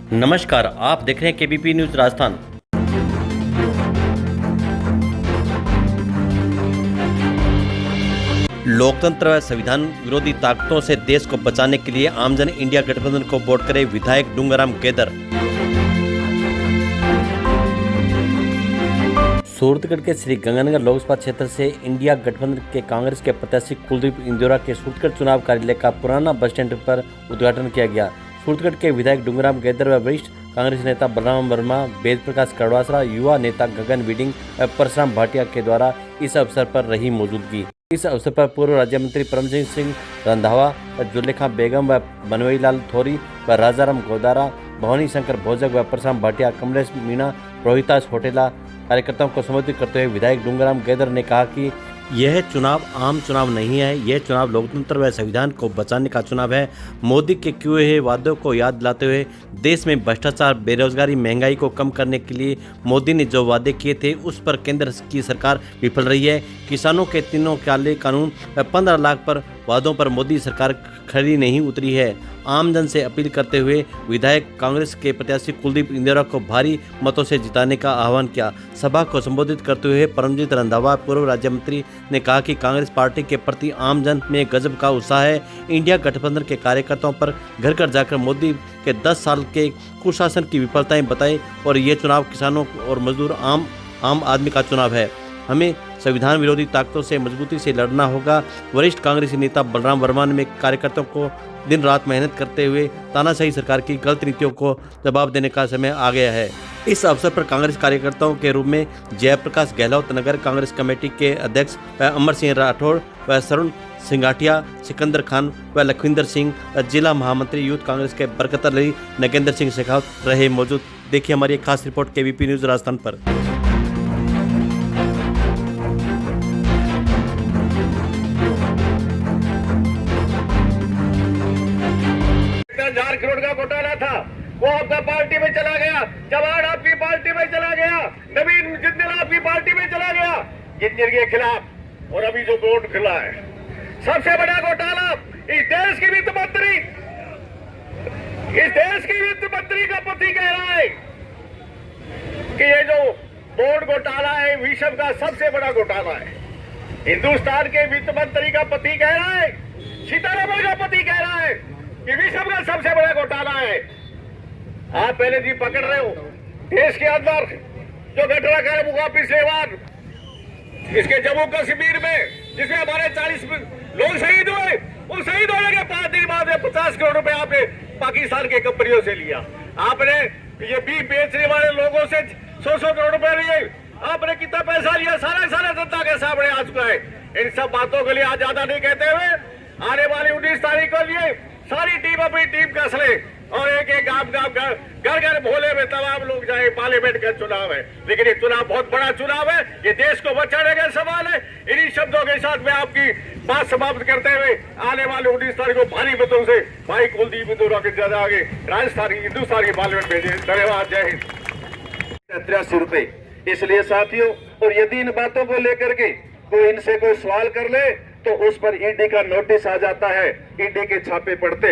नमस्कार, आप देख रहे हैं केबीपी न्यूज राजस्थान। लोकतंत्र व संविधान विरोधी ताकतों से देश को बचाने के लिए आमजन इंडिया गठबंधन को वोट करे, विधायक डूंगराम गेदर। सूरतगढ़ के श्री गंगानगर लोकसभा क्षेत्र से इंडिया गठबंधन के कांग्रेस के प्रत्याशी कुलदीप इंदौरा के सूरतगढ़ चुनाव कार्यालय का पुराना बस स्टैंड पर उद्घाटन किया गया। सूरतगढ़ के विधायक डूंगराम गेदर व वरिष्ठ कांग्रेस नेता बलराम वर्मा, वेद प्रकाश कड़वासरा, युवा नेता गगन बिडिंग व परशुराम भाटिया के द्वारा इस अवसर पर रही मौजूदगी। इस अवसर पर पूर्व राज्य मंत्री परमजीत सिंह रंधावा व जुलेखा बेगम व बनवईलाल थोरी व राजाराम गोदारा, भवानी शंकर भोजक व परशुराम भाटिया, कमलेश मीणा, रोहितास होटेला कार्यकर्ताओं को संबोधित करते हुए विधायक डूंगराम गेदर ने कहा कि यह चुनाव आम चुनाव नहीं है, यह चुनाव लोकतंत्र व संविधान को बचाने का चुनाव है। मोदी के किए हुए वादों को याद दिलाते हुए देश में भ्रष्टाचार, बेरोजगारी, महंगाई को कम करने के लिए मोदी ने जो वादे किए थे उस पर केंद्र की सरकार विफल रही है। किसानों के तीनों काले कानून व 15 लाख पर वादों पर मोदी सरकार खरी नहीं उतरी है। आमजन से अपील करते हुए विधायक कांग्रेस के प्रत्याशी कुलदीप इंदौरा को भारी मतों से जिताने का आह्वान किया। सभा को संबोधित करते हुए परमजीत रंधावा, पूर्व राज्य मंत्री, ने कहा कि कांग्रेस पार्टी के प्रति आमजन में गजब का उत्साह है। इंडिया गठबंधन के कार्यकर्ताओं पर घर घर जाकर मोदी के 10 साल के कुशासन की विफलताएं बताई और ये चुनाव किसानों और मजदूर आम आदमी का चुनाव है। हमें संविधान विरोधी ताकतों से मजबूती से लड़ना होगा। वरिष्ठ कांग्रेसी नेता बलराम वर्मा ने कार्यकर्ताओं को दिन रात मेहनत करते हुए तानाशाही सरकार की गलत नीतियों को जवाब देने का समय आ गया है। इस अवसर पर कांग्रेस कार्यकर्ताओं के रूप में जयप्रकाश गहलोत, नगर कांग्रेस कमेटी के अध्यक्ष व अमर सिंह राठौड़ व सरुण सिंगाठिया, सिकंदर खान व लखविंदर सिंह, जिला महामंत्री यूथ कांग्रेस के बरकत अली, नगेंद्र सिंह शेखावत रहे मौजूद। देखिए हमारी एक खास रिपोर्ट केबीपी न्यूज राजस्थान पर। 1000 करोड़ का घोटाला था, वो आपका पार्टी में चला गया। जवान आपकी पार्टी में चला गया, नवीन जिंदल आपकी पार्टी में चला गया जिंदल के खिलाफ। और अभी जो बोर्ड खुला है, सबसे बड़ा घोटाला इस देश की वित्त मंत्री का पति कह रहा है कि ये जो बोर्ड घोटाला है विश्व का सबसे बड़ा घोटाला है। हिंदुस्तान के वित्त मंत्री का पति कह रहा है, सीतारमण का पति कह रहा है कि विश्व का सबसे बड़ा घोटाला है। आप पहले जी पकड़ रहे हो देश के अंदर जो घटना का मुका पिछले बार इसके जम्मू कश्मीर में, जिसमें हमारे 40 लोग शहीद हुए, उन शहीद होने के 5 दिन बाद 50 करोड़ रुपए आपने पाकिस्तान के कंपनियों से लिया। आपने ये बीफ बेचने वाले लोगों से 100 करोड़ रुपए लिए। आपने कितना पैसा लिया सारा जनता के सामने आ चुका है। इन सब बातों के लिए आज ज्यादा नहीं कहते हुए आने वाली 19 तारीख को लिए सारी टीम अपनी टीम कस ले और एक एक गांव घर घर भोले में तमाम लोग जाए। पार्लियामेंट का चुनाव है, लेकिन ये चुनाव बहुत बड़ा चुनाव है, ये देश को बचाने का सवाल है। इन्हीं शब्दों के साथ मैं आपकी बात समाप्त करते हुए आने वाले 19 तारीख को भारी मतों से भाई कुलदीप इंदौरा के ज्यादा आगे राजस्थान की हिंदुस्तान की पार्लियामेंट भेजे। धन्यवाद, जय हिंद। 83 रुपए। इसलिए साथियों, और यदि इन बातों को लेकर के कोई इनसे कोई सवाल कर ले तो उस पर ईडी का नोटिस आ जाता है, ईडी के छापे पड़ते।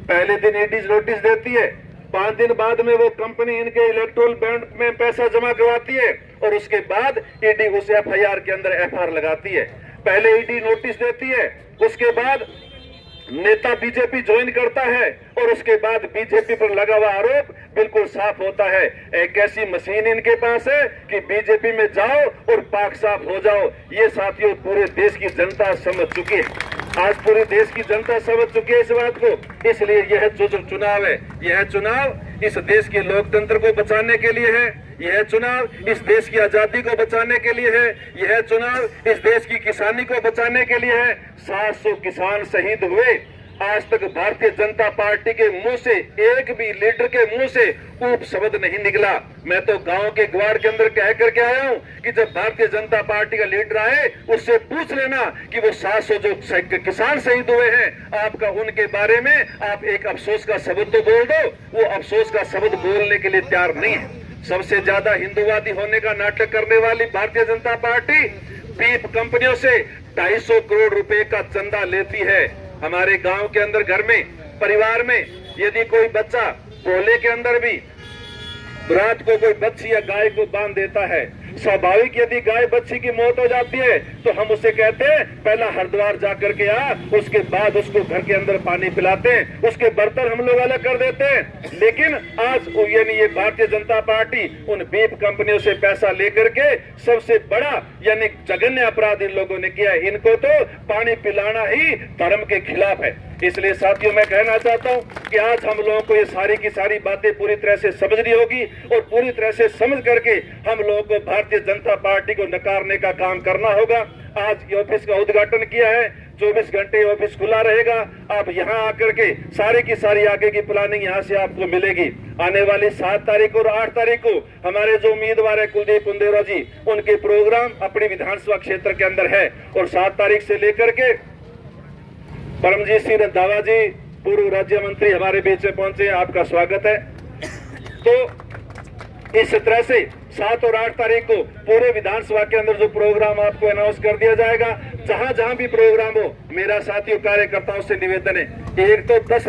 पहले दिन ईडी नोटिस देती है, 5 दिन बाद में वो कंपनी इनके इलेक्ट्रोल बैंक में पैसा जमा करवाती है और उसके बाद ईडी उस एफआईआर के अंदर एफआईआर लगाती है। पहले ईडी नोटिस देती है, उसके बाद नेता बीजेपी ज्वाइन करता है और उसके बाद बीजेपी पर लगा हुआ आरोप बिल्कुल साफ होता है। एक ऐसी मशीन इनके पास है कि बीजेपी में जाओ और पाक साफ हो जाओ। ये साथियों पूरे देश की जनता समझ चुकी है, आज पूरे देश की जनता समझ चुकी है इस बात को। इसलिए यह जो चुनाव है, यह चुनाव इस देश के लोकतंत्र को बचाने के लिए है, यह चुनाव इस देश की आजादी को बचाने के लिए है, यह चुनाव इस देश की किसानी को बचाने के लिए है। 700 किसान शहीद हुए, आज तक भारतीय जनता पार्टी के मुंह से, एक भी लीडर के मुंह से ऊप शब्द नहीं निकला। मैं तो गांव के ग्वाड़ के अंदर कह करके आया हूं कि जब भारतीय जनता पार्टी का लीडर आए उससे पूछ लेना कि वो 700 जो किसान शहीद हुए हैं, आपका उनके बारे में आप एक अफसोस का शब्द तो बोल दो। वो अफसोस का शब्द बोलने के लिए तैयार नहीं है। सबसे ज्यादा हिंदूवादी होने का नाटक करने वाली भारतीय जनता पार्टी बीफ कंपनियों से 250 करोड़ रुपए का चंदा लेती है। हमारे गांव के अंदर घर में, परिवार में यदि कोई बच्चा पोले के अंदर भी रात को कोई बच्ची या गाय को बांध देता है। स्वाभाविक यदि गाय बच्ची की मौत हो जाती है तो हम उसे कहते हैं पहला हरिद्वार जाकर के आ, उसके बाद उसको घर के अंदर पानी पिलाते हैं, उसके बर्तन हम लोग अलग कर देते हैं। लेकिन आज यानी ये भारतीय जनता पार्टी उन बीफ कंपनियों से पैसा लेकर के सबसे बड़ा यानी जघन्य अपराध इन लोगों ने किया है। इनको तो पानी पिलाना ही धर्म के खिलाफ है। इसलिए साथियों मैं कहना चाहता हूं कि आज हम लोगों को ये सारी की सारी बातें पूरी तरह से समझनी होगी और पूरी तरह से समझ करके हम लोगों को भारतीय जनता पार्टी को नकारने का काम करना होगा। आज ये ऑफिस का उद्घाटन किया है, 24 घंटे ऑफिस खुला रहेगा। आप यहाँ आकर के सारी की सारी आगे की प्लानिंग यहाँ से आपको मिलेगी। आने वाली 7 तारीख और 8 तारीख को हमारे जो उम्मीदवार है कुलदीप इंदौरा जी, उनके प्रोग्राम अपनी विधानसभा क्षेत्र के अंदर है और 7 तारीख से लेकर के परमजीत सिंह रंधावा जी पूर्व राज्य मंत्री हमारे बीच में पहुंचे, आपका स्वागत है। तो इस तरह से 7 और 8 तारीख को पूरे विधानसभा के अंदर जो प्रोग्राम आपको अनाउंस कर दिया जाएगा, जहां जहां भी प्रोग्राम हो, मेरा साथियों कार्यकर्ताओं से निवेदन है, एक तो 10